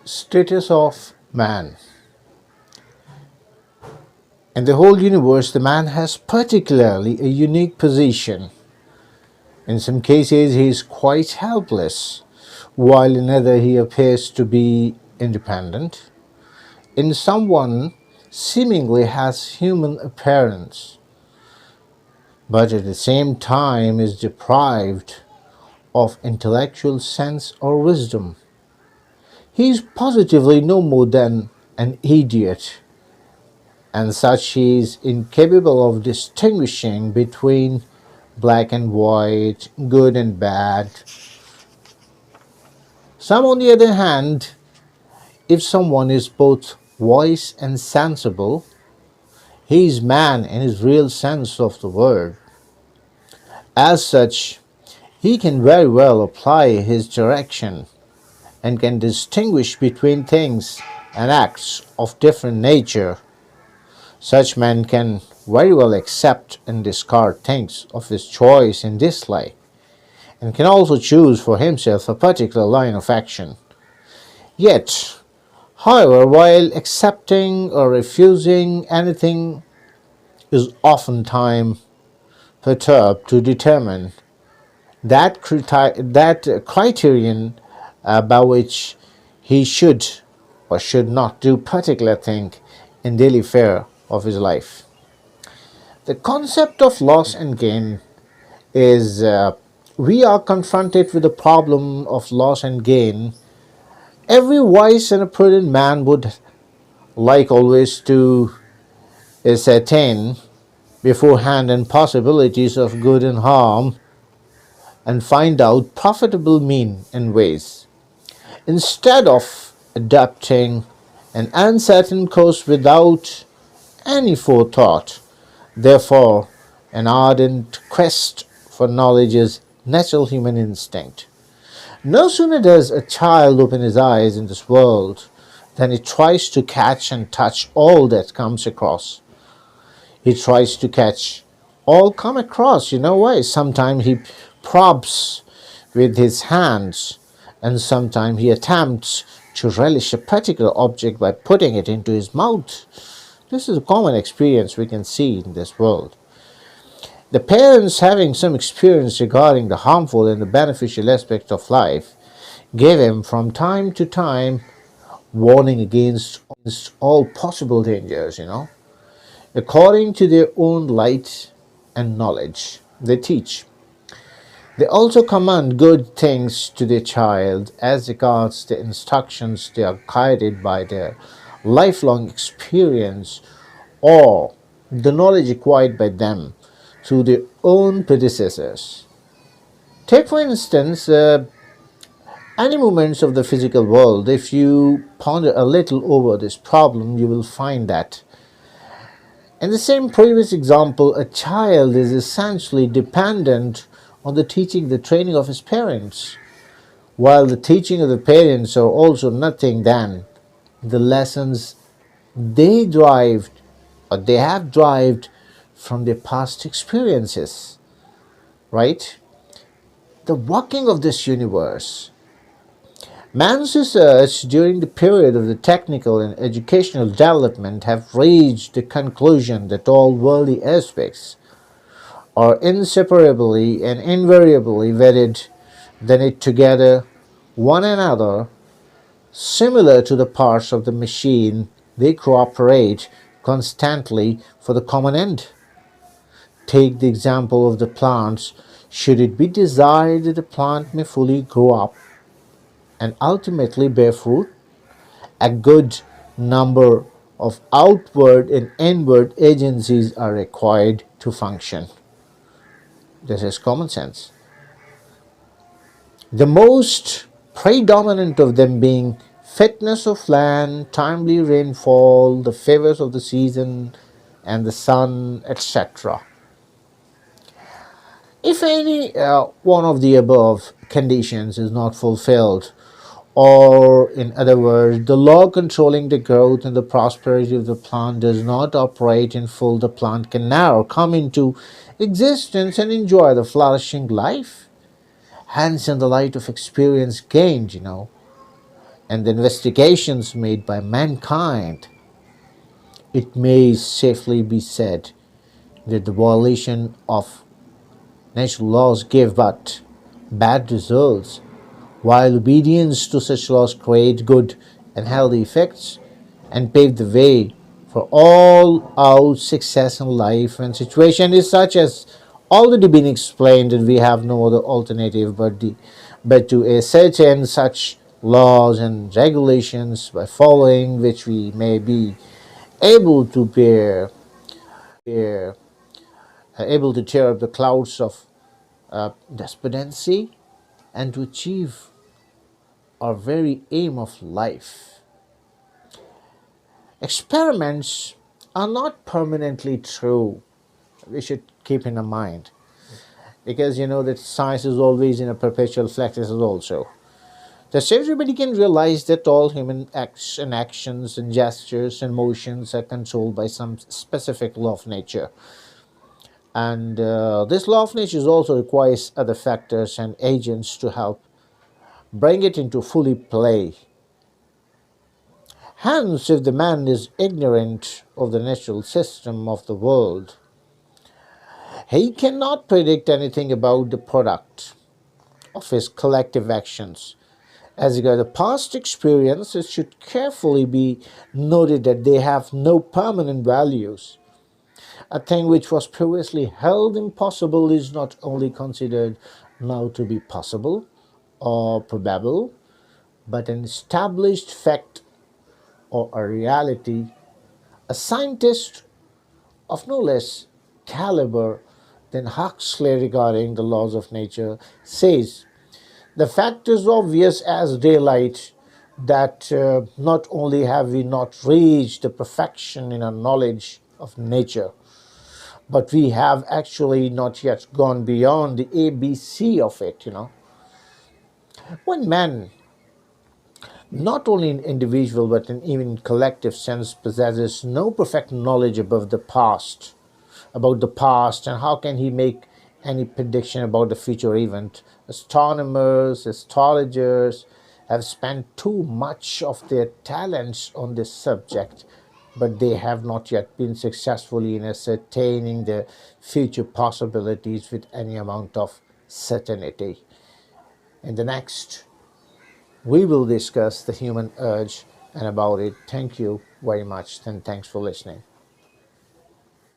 Status of man. In the whole universe, the man has particularly a unique position. In some cases, he is quite helpless, while in other he appears to be independent. In someone seemingly has human appearance, but at the same time is deprived of intellectual sense or wisdom. He is positively no more than an idiot, and such he is incapable of distinguishing between black and white, good and bad. Some, on the other hand, if someone is both wise and sensible, he is man in his real sense of the word. As such, he can very well apply his direction and can distinguish between things and acts of different nature. Such men can very well accept and discard things of his choice and dislike, and can also choose for himself a particular line of action. Yet, however, while accepting or refusing anything is oftentimes perturbed to determine that criterion by which he should or should not do particular thing in daily fare of his life. The concept of loss and gain is we are confronted with the problem of loss and gain. Every wise and a prudent man would like always to ascertain beforehand and possibilities of good and harm and find out profitable mean and ways, instead of adopting an uncertain course without any forethought. Therefore, an ardent quest for knowledge is natural human instinct. No sooner does a child open his eyes in this world than he tries to catch and touch all that comes across. He tries to catch all come across. You know why? Sometimes he probes with his hands, and sometimes he attempts to relish a particular object by putting it into his mouth. This is a common experience we can see in this world. The parents, having some experience regarding the harmful and the beneficial aspects of life, gave him from time to time warning against all possible dangers. According to their own light and knowledge, they teach. They also command good things to their child as regards the instructions. They are guided by their lifelong experience or the knowledge acquired by them through their own predecessors. Take, for instance, any moments of the physical world. If you ponder a little over this problem, you will find that in the same previous example, a child is essentially dependent on the teaching, the training of his parents, while the teaching of the parents are also nothing than the lessons they derived or they have derived from their past experiences, right? The working of this universe. Man's research during the period of the technical and educational development have reached the conclusion that all worldly aspects are inseparably and invariably wedded then it together one another, similar to the parts of the machine, they cooperate constantly for the common end. Take the example of the plants. Should it be desired that the plant may fully grow up and ultimately bear fruit, a good number of outward and inward agencies are required to function. This is common sense. The most predominant of them being fitness of land, timely rainfall, the favors of the season and the sun, etc. If any one of the above conditions is not fulfilled, or in other words, the law controlling the growth and the prosperity of the plant does not operate in full, the plant can now come into existence and enjoy the flourishing life. Hence, in the light of experience gained, and the investigations made by mankind, it may safely be said that the violation of natural laws give but bad results, while obedience to such laws create good and healthy effects and pave the way for all out success in life. When situation is such as already been explained, and we have no other alternative but to ascertain such laws and regulations by following which we may be able to bear able to tear up the clouds of despondency and to achieve our very aim of life. Experiments are not permanently true. We should keep in mind, because you know that science is always in a perpetual flux also. Thus, everybody can realize that all human acts and actions and gestures and motions are controlled by some specific law of nature. And this law of nature also requires other factors and agents to help bring it into fully play. Hence, if the man is ignorant of the natural system of the world, he cannot predict anything about the product of his collective actions. As regard the past experience, it should carefully be noted that they have no permanent values. A thing which was previously held impossible is not only considered now to be possible or probable, but an established fact or a reality. A scientist of no less caliber than Huxley regarding the laws of nature says, the fact is obvious as daylight that not only have we not reached the perfection in our knowledge of nature, but we have actually not yet gone beyond the ABC of it. When man, not only in individual but in even collective sense, possesses no perfect knowledge about the past, and how can he make any prediction about the future event? Astronomers, astrologers have spent too much of their talents on this subject, but they have not yet been successfully in ascertaining the future possibilities with any amount of certainty. In the next, we will discuss the human urge and about it. Thank you very much, and thanks for listening.